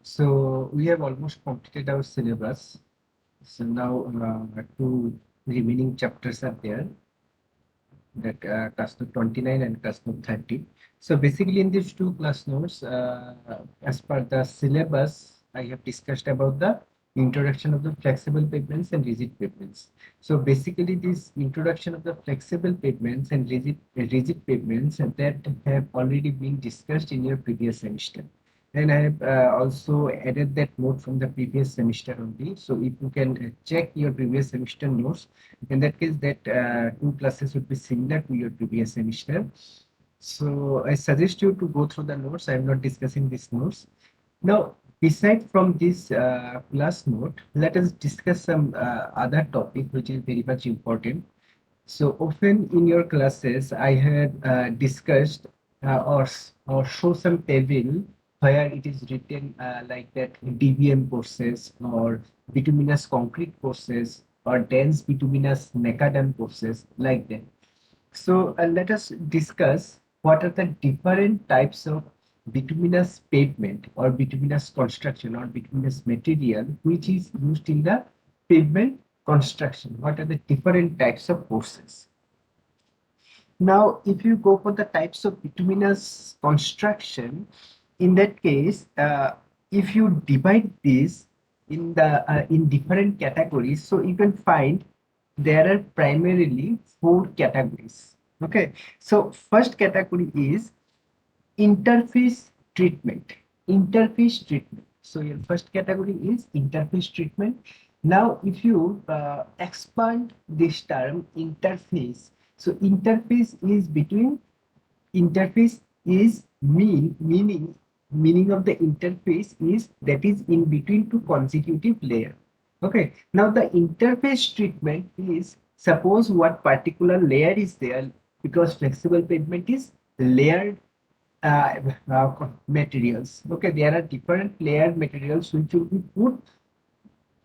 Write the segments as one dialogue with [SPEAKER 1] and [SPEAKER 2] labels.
[SPEAKER 1] So we have almost completed our syllabus. So now two remaining chapters are there, that class note 29 and class note 30. So basically in these two class notes, as per the syllabus, I have discussed about the introduction of the flexible pavements and rigid pavements. So basically this introduction of the flexible pavements and rigid pavements that have already been discussed in your previous semester. And I have also added that note from the previous semester only. So if you can check your previous semester notes, in that case, that two classes would be similar to your previous semester. So I suggest you to go through the notes. I am not discussing these notes. Now, beside from this class note, let us discuss some other topic which is very much important. So often in your classes, I had discussed or show some table where it is written like that DBM courses or bituminous concrete courses or dense bituminous macadam courses like that. So let us discuss what are the different types of bituminous pavement or bituminous construction or bituminous material which is used in the pavement construction. What are the different types of courses? Now, if you go for the types of bituminous construction, in that case, if you divide this in different categories, so you can find there are primarily four categories. Okay, so first category is interface treatment. Interface treatment. So your first category is interface treatment. Now, if you expand this term interface, so interface is between interface is meaning of the interface is that is in between two consecutive layer. Okay, now the interface treatment is suppose what particular layer is there, because flexible pavement is layered uh, materials. Okay, there are different layered materials which will be put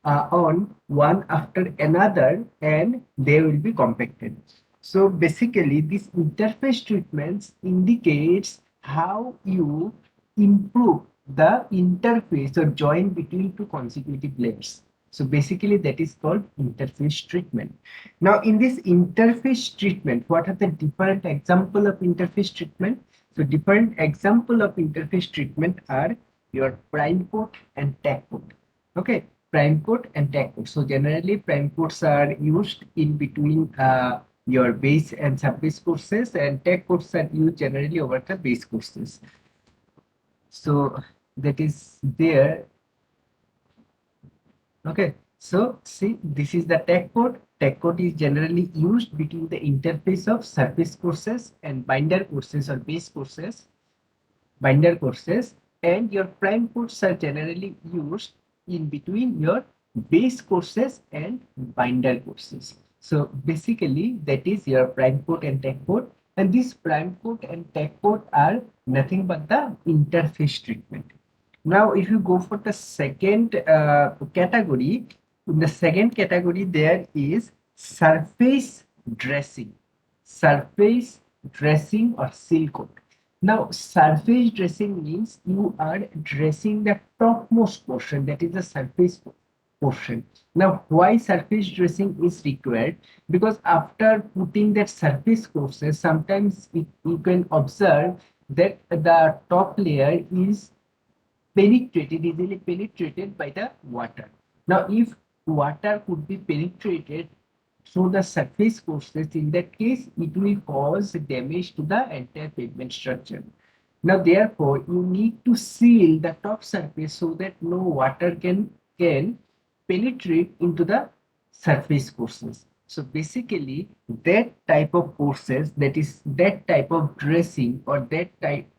[SPEAKER 1] on one after another and they will be compacted. So basically this interface treatments indicates how you improve the interface or join between two consecutive layers. So basically that is called interface treatment. Now in this interface treatment, what are the different example of interface treatment? So different example of interface treatment are your prime coat and tack coat. Okay, prime coat and tack coat. So generally prime coats are used in between your base and sub-base courses, and tack coats are used generally over the base courses. So that is there. Okay, so see, this is the tack coat. Tack coat is generally used between the interface of surface courses and binder courses or base courses, binder courses, and your prime courses are generally used in between your base courses and binder courses. So basically that is your prime coat and tack coat, and this prime coat and tack coat are nothing but the interface treatment. Now if you go for the second category, in the second category there is surface dressing, surface dressing or seal coat. Now, surface dressing means you are dressing the topmost portion, that is the surface portion. Now, why surface dressing is required? Because after putting that surface courses, sometimes you can observe that the top layer is penetrated, easily penetrated by the water. Now, if water could be penetrated through the surface courses, in that case, it will cause damage to the entire pavement structure. Now, therefore, you need to seal the top surface so that no water can penetrate into the surface courses. So basically, that type of courses, that is that type of dressing or that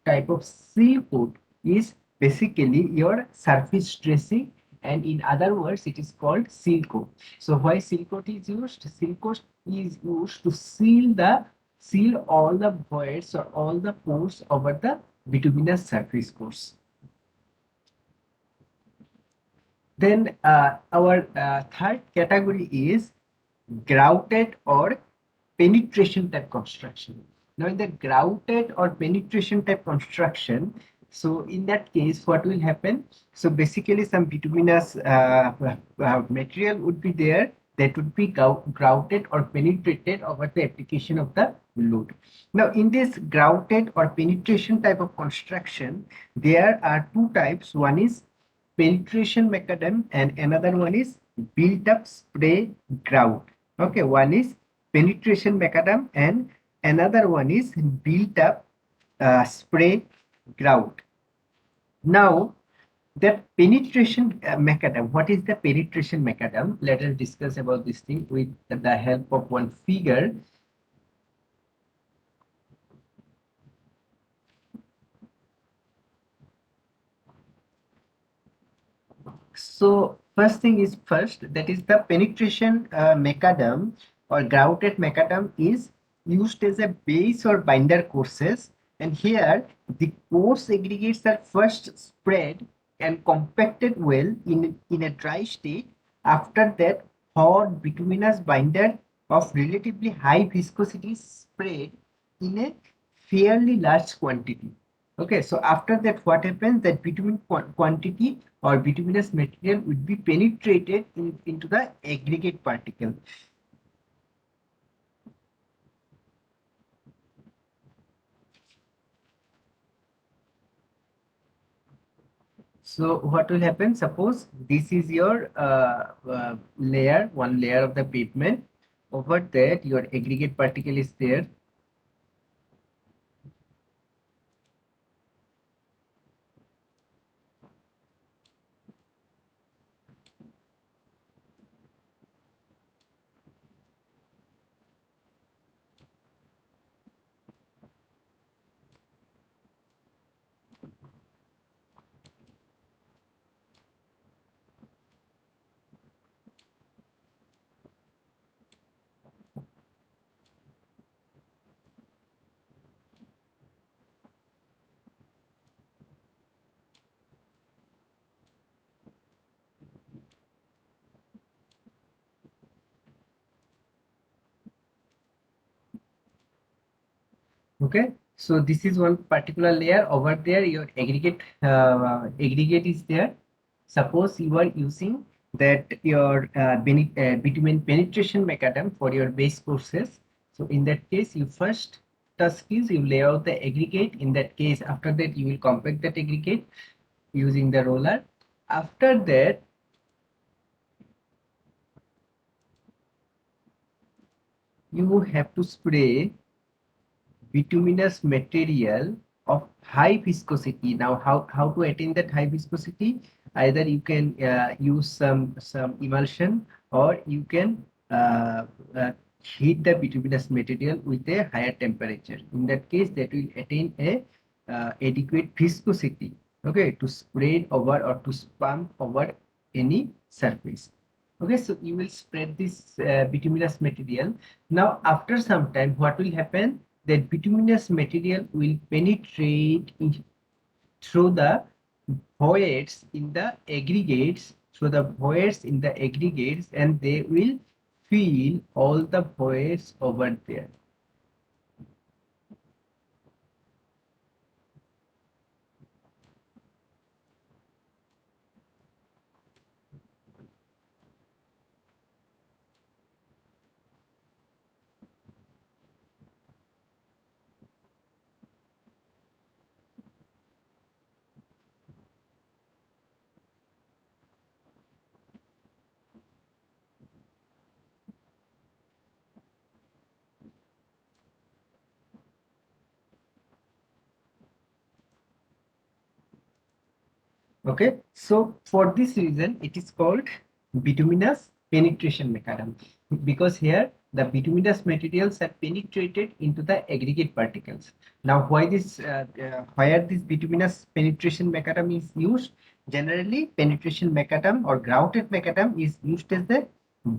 [SPEAKER 1] type of seal coat is basically your surface dressing, and in other words it is called seal coat. So why seal coat is used? Seal coat is used to seal all the voids or all the pores over the bituminous surface course. Then our third category is grouted or penetration type construction. Now in the grouted or penetration type construction, So in that case, what will happen? So basically, some bituminous material would be there that would be grouted or penetrated over the application of the load. Now, in this grouted or penetration type of construction, there are two types. One is penetration macadam and another one is built up spray grout. Okay, one is penetration macadam and another one is built up spray grout. Now, the penetration macadam, what is the penetration macadam? Let us discuss about this thing with the help of one figure. So first thing is first, that is the penetration macadam or grouted macadam is used as a base or binder courses, and here the coarse aggregates are first spread and compacted well in a dry state. After that, hot bituminous binder of relatively high viscosity is spread in a fairly large quantity. Okay, so after that, what happens? That bitumen quantity or bituminous material would be penetrated into the aggregate particle. So what will happen? Suppose this is your layer, one layer of the pavement. Over that, your aggregate particle is there. Okay, so this is one particular layer. Over there your aggregate is there. Suppose you are using that your bitumen penetration macadam for your base courses. So in that case, you first task is you lay out the aggregate. In that case, after that you will compact that aggregate using the roller. After that, you have to spray bituminous material of high viscosity. Now, how to attain that high viscosity? Either you can use some emulsion, or you can uh, heat the bituminous material with a higher temperature. In that case, that will attain a adequate viscosity. Okay, to spread over or to pump over any surface. Okay, so you will spread this bituminous material. Now, after some time, what will happen? That bituminous material will penetrate through the voids in the aggregates, and they will fill all the voids over there. Okay, so for this reason, it is called bituminous penetration mechanism, because here the bituminous materials are penetrated into the aggregate particles. Now, where this bituminous penetration mechanism is used? Generally, penetration mechanism or grouted mechanism is used as the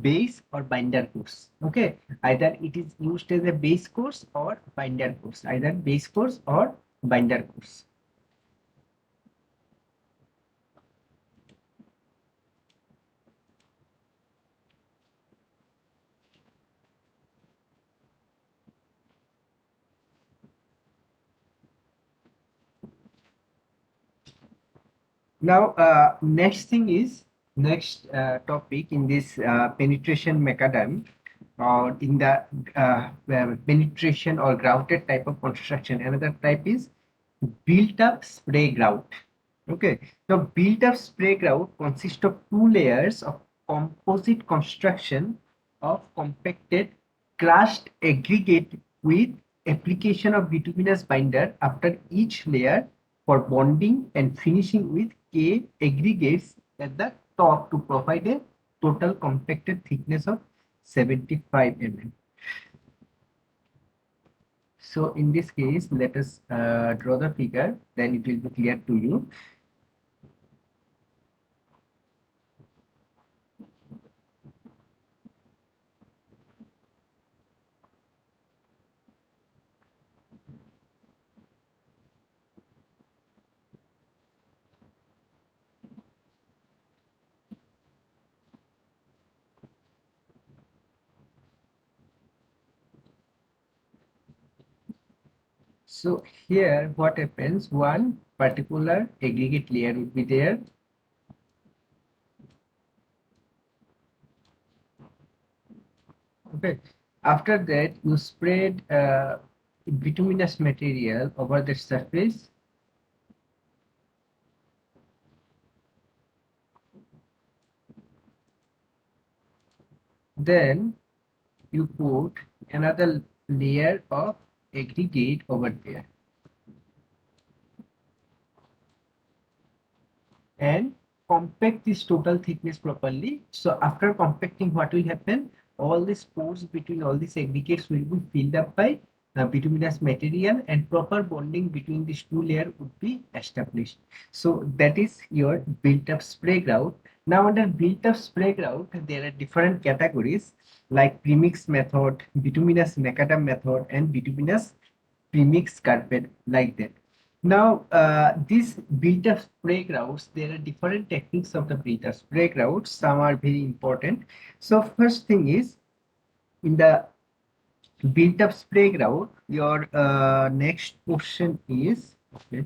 [SPEAKER 1] base or binder course. Okay, either it is used as a base course or binder course, either base course or binder course. Now, next topic in this penetration macadam, or in the penetration or grouted type of construction. Another type is built up spray grout. Okay, so built up spray grout consists of two layers of composite construction of compacted crushed aggregate with application of bituminous binder after each layer for bonding and finishing with K aggregates at the top to provide a total compacted thickness of 75 mm. So in this case, let us draw the figure, then it will be clear to you. So here what happens, one particular aggregate layer will be there. Okay. After that, you spread bituminous material over the surface. Then you put another layer of aggregate over there and compact this total thickness properly. So after compacting, what will happen? All these pores between all these aggregates will be filled up by bituminous material, and proper bonding between these two layers would be established. So that is your built-up spray grout. Now under built-up spray grout, there are different categories like premix method, bituminous macadam method, and bituminous premix carpet, like that. Now, these built-up spray grouts, there are different techniques of the built-up spray grouts. Some are very important. So, first thing is, in the built-up spray grout, your next question is, okay,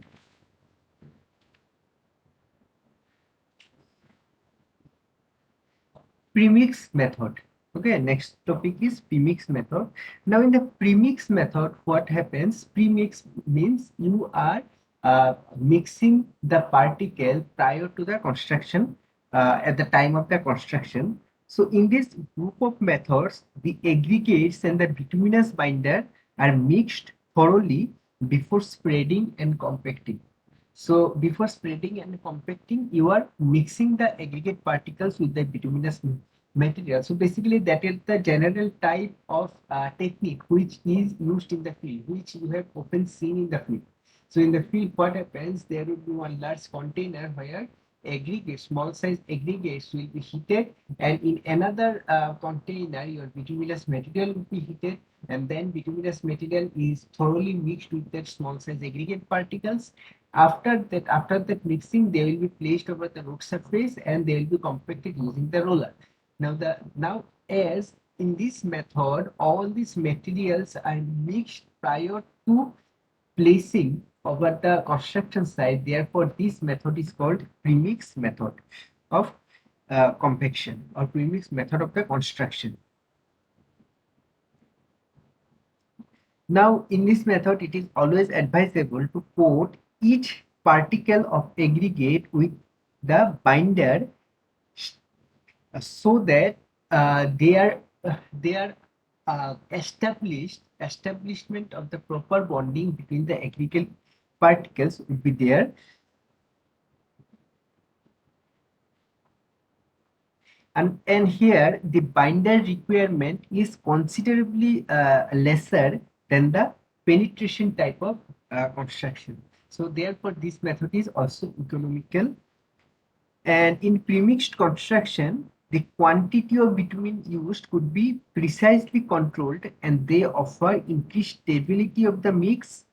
[SPEAKER 1] premix method. Okay, next topic is premix method. Now in the premix method, what happens? Premix means you are mixing the particle prior to the construction, at the time of the construction. So in this group of methods, the aggregates and the bituminous binder are mixed thoroughly before spreading and compacting. So before spreading and compacting, you are mixing the aggregate particles with the bituminous material. So basically that is the general type of technique which is used in the field, which you have often seen in the field. So in the field, what happens, there will be one large container where aggregates, small size aggregates will be heated, and in another container your bituminous material will be heated, and then bituminous material is thoroughly mixed with that small size aggregate particles. After that mixing, they will be placed over the road surface and they will be compacted using the roller. Now as in this method, all these materials are mixed prior to placing over the construction site. Therefore, this method is called premix method of compaction, or premix method of the construction. Now, in this method, it is always advisable to coat each particle of aggregate with the binder, so that they are establishment of the proper bonding between the aggregate particles will be there. And here the binder requirement is considerably lesser than the penetration type of construction. So therefore this method is also economical. And in premixed construction, the quantity of bitumen used could be precisely controlled, and they offer increased stability of the mix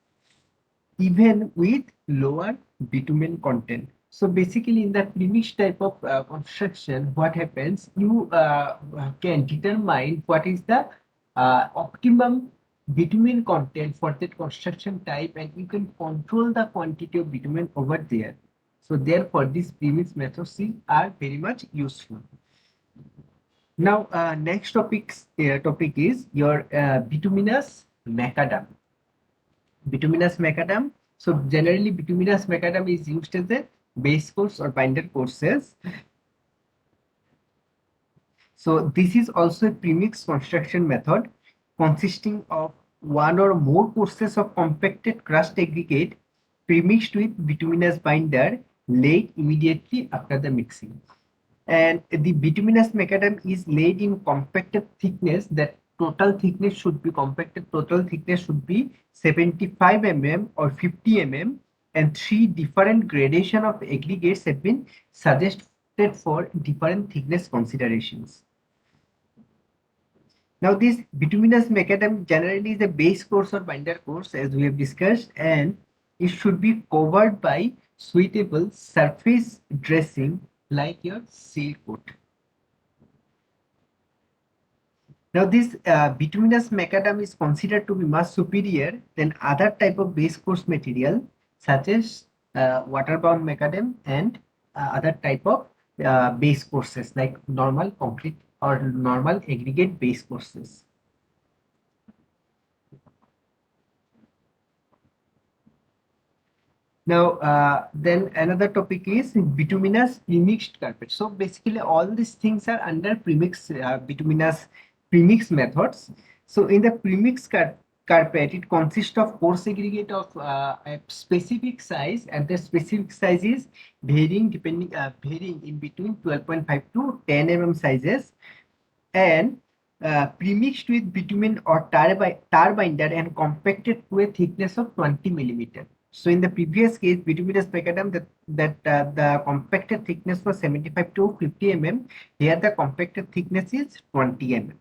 [SPEAKER 1] even with lower bitumen content. So basically in the premix type of construction, what happens, you can determine what is the optimum bitumen content for that construction type, and you can control the quantity of bitumen over there. So therefore, these premix methods are very much useful. Now, next topic is your bituminous macadam. Bituminous macadam. So generally, bituminous macadam is used as a base course or binder courses. So this is also a premix construction method consisting of one or more courses of compacted crushed aggregate premixed with bituminous binder laid immediately after the mixing. And the bituminous macadam is laid in compacted thickness. That total thickness should be 75 mm or 50 mm, and three different gradation of aggregates have been suggested for different thickness considerations. Now, this bituminous macadam generally is a base course or binder course, as we have discussed, and it should be covered by suitable surface dressing like your seal coat. Now, this bituminous macadam is considered to be much superior than other type of base course material such as water-bound macadam and other type of base courses like normal concrete or normal aggregate base courses. Now, then another topic is bituminous premixed carpet. So basically, all these things are under bituminous premix methods. So in the carpet, it consists of coarse aggregate of a specific size, and the specific size is varying in between 12.5 to 10 mm sizes, and premixed with bitumen or tar binder and compacted to a thickness of 20 millimeter. So in the previous case, bituminous macadam, the compacted thickness was 75 to 50 mm. Here the compacted thickness is 20 mm.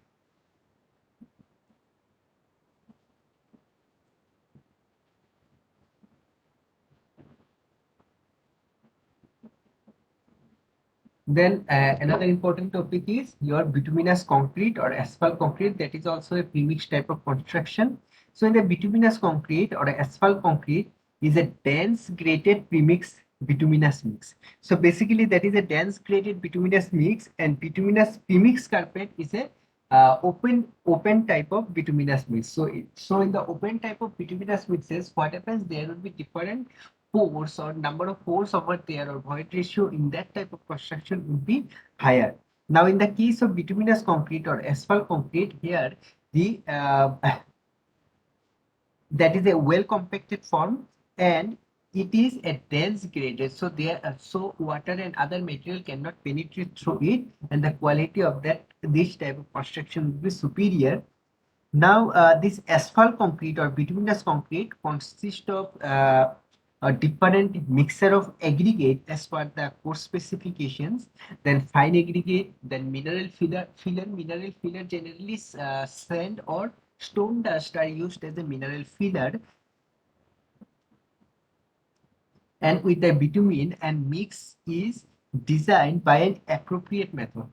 [SPEAKER 1] Then another important topic is your bituminous concrete or asphalt concrete. That is also a premix type of construction. So in the bituminous concrete or asphalt concrete is a dense graded premix bituminous mix. So basically that is a dense graded bituminous mix, and bituminous premix carpet is a open type of bituminous mix. So in the open type of bituminous mixes, what happens, there will be different pores or number of pores over there, or void ratio in that type of construction would be higher. Now, in the case of bituminous concrete or asphalt concrete, here the that is a well compacted form, and it is a dense graded. So so water and other material cannot penetrate through it, and the quality of this type of construction will be superior. Now, this asphalt concrete or bituminous concrete consists of a different mixture of aggregate as per the course specifications, then fine aggregate, then mineral filler generally sand or stone dust are used as a mineral filler, and with the bitumen and mix is designed by an appropriate method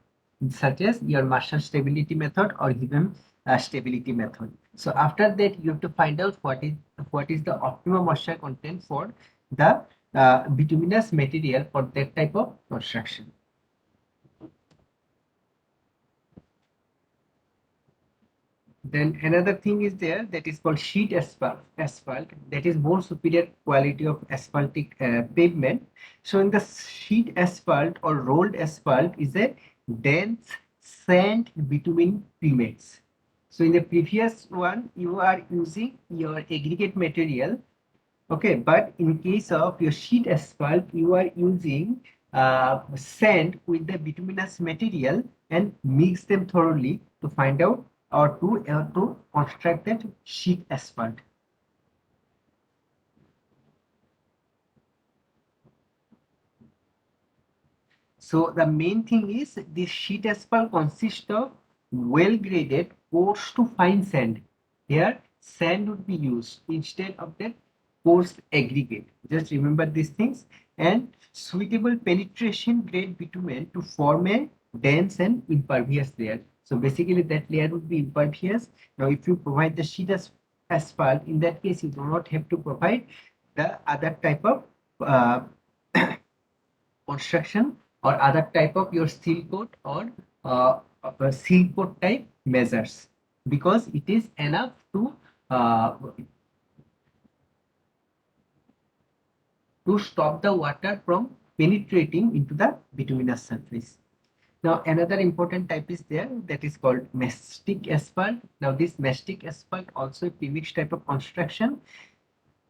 [SPEAKER 1] such as your Marshall stability method or even stability method. So after that you have to find out what is the optimum moisture content for the bituminous material for that type of construction. Then another thing is there that is called sheet asphalt, that is more superior quality of asphaltic pavement. So in the sheet asphalt or rolled asphalt is a dense sand bitumen premix. So in the previous one you are using your aggregate material. Okay, but in case of your sheet asphalt, you are using sand with the bituminous material and mix them thoroughly to find out or to construct that sheet asphalt. So the main thing is this sheet asphalt consists of well-graded coarse to fine sand. Here, sand would be used instead of that coarse aggregate. Just remember these things, and suitable penetration grade bitumen to form a dense and impervious layer. So basically, that layer would be impervious. Now, if you provide the sheet asphalt, in that case, you do not have to provide the other type of uh, construction or other type of your seal coat or seal coat type measures, because it is enough uh, to stop the water from penetrating into the bituminous surface. Now another important type is there, that is called mastic asphalt. Now this mastic asphalt also a premix type of construction.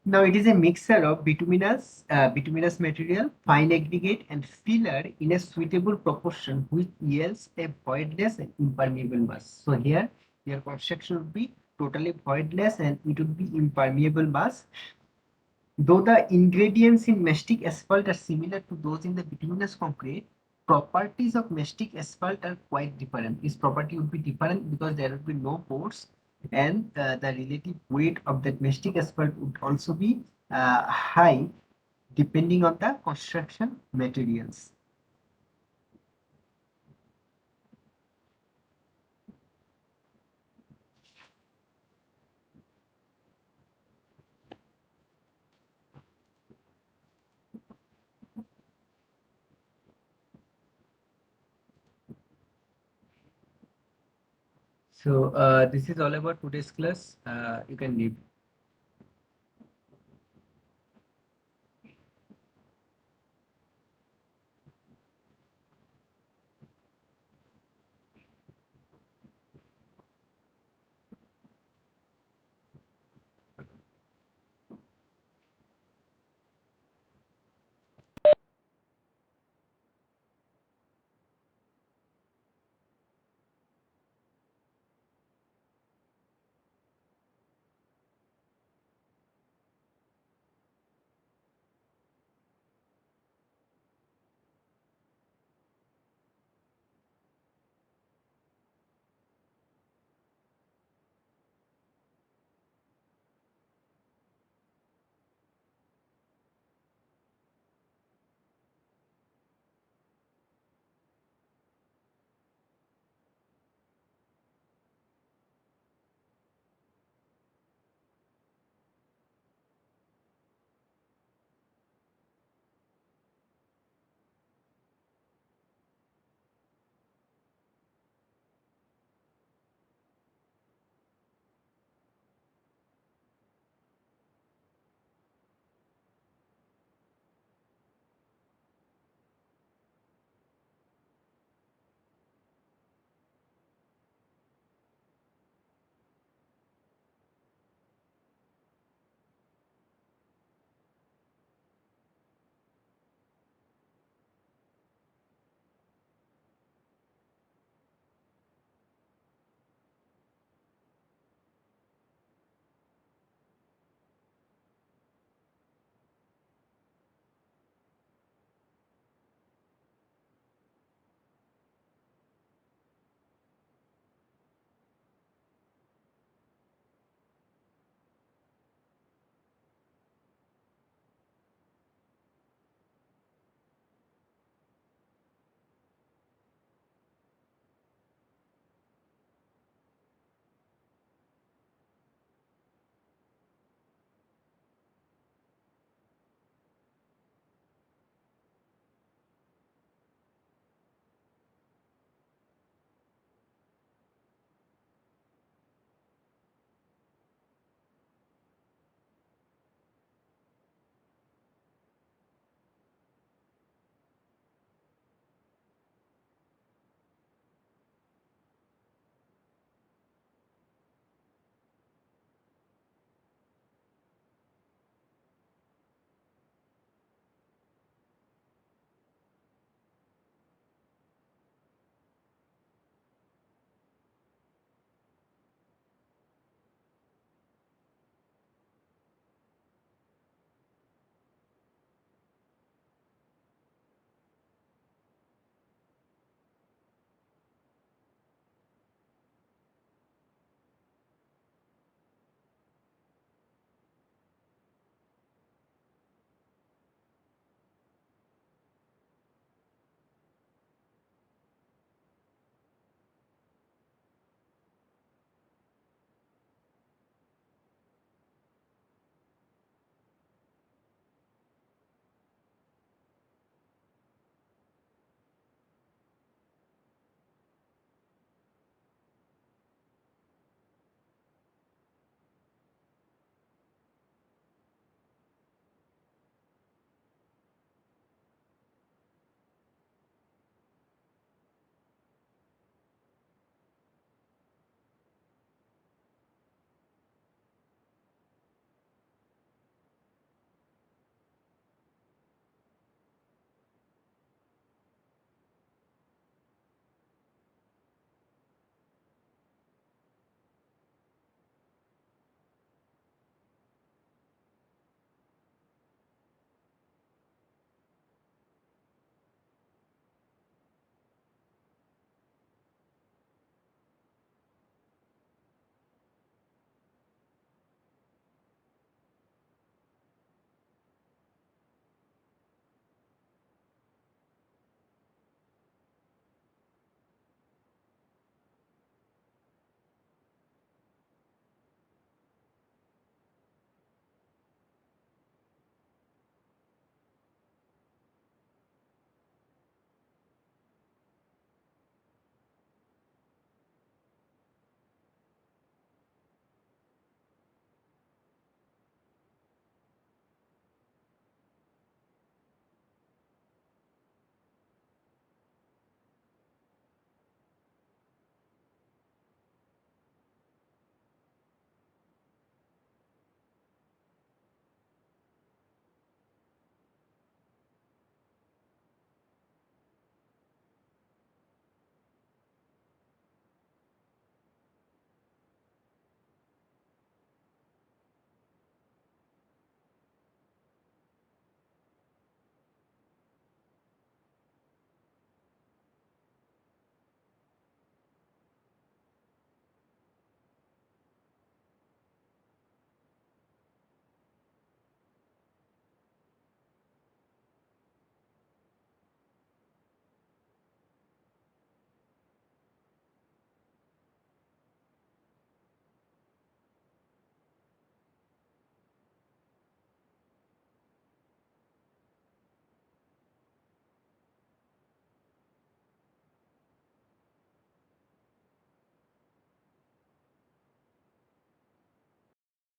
[SPEAKER 1] Now it is a mixture of bituminous material, fine aggregate, and filler in a suitable proportion, which yields a voidless and impermeable mass. So here your construction would be totally voidless and it would be impermeable mass. Though the ingredients in mastic asphalt are similar to those in the bituminous concrete, properties of mastic asphalt are quite different. This property would be different because there would be no pores, and the relative weight of that mastic asphalt would also be high depending on the construction materials. So this is all about today's class. You can leave.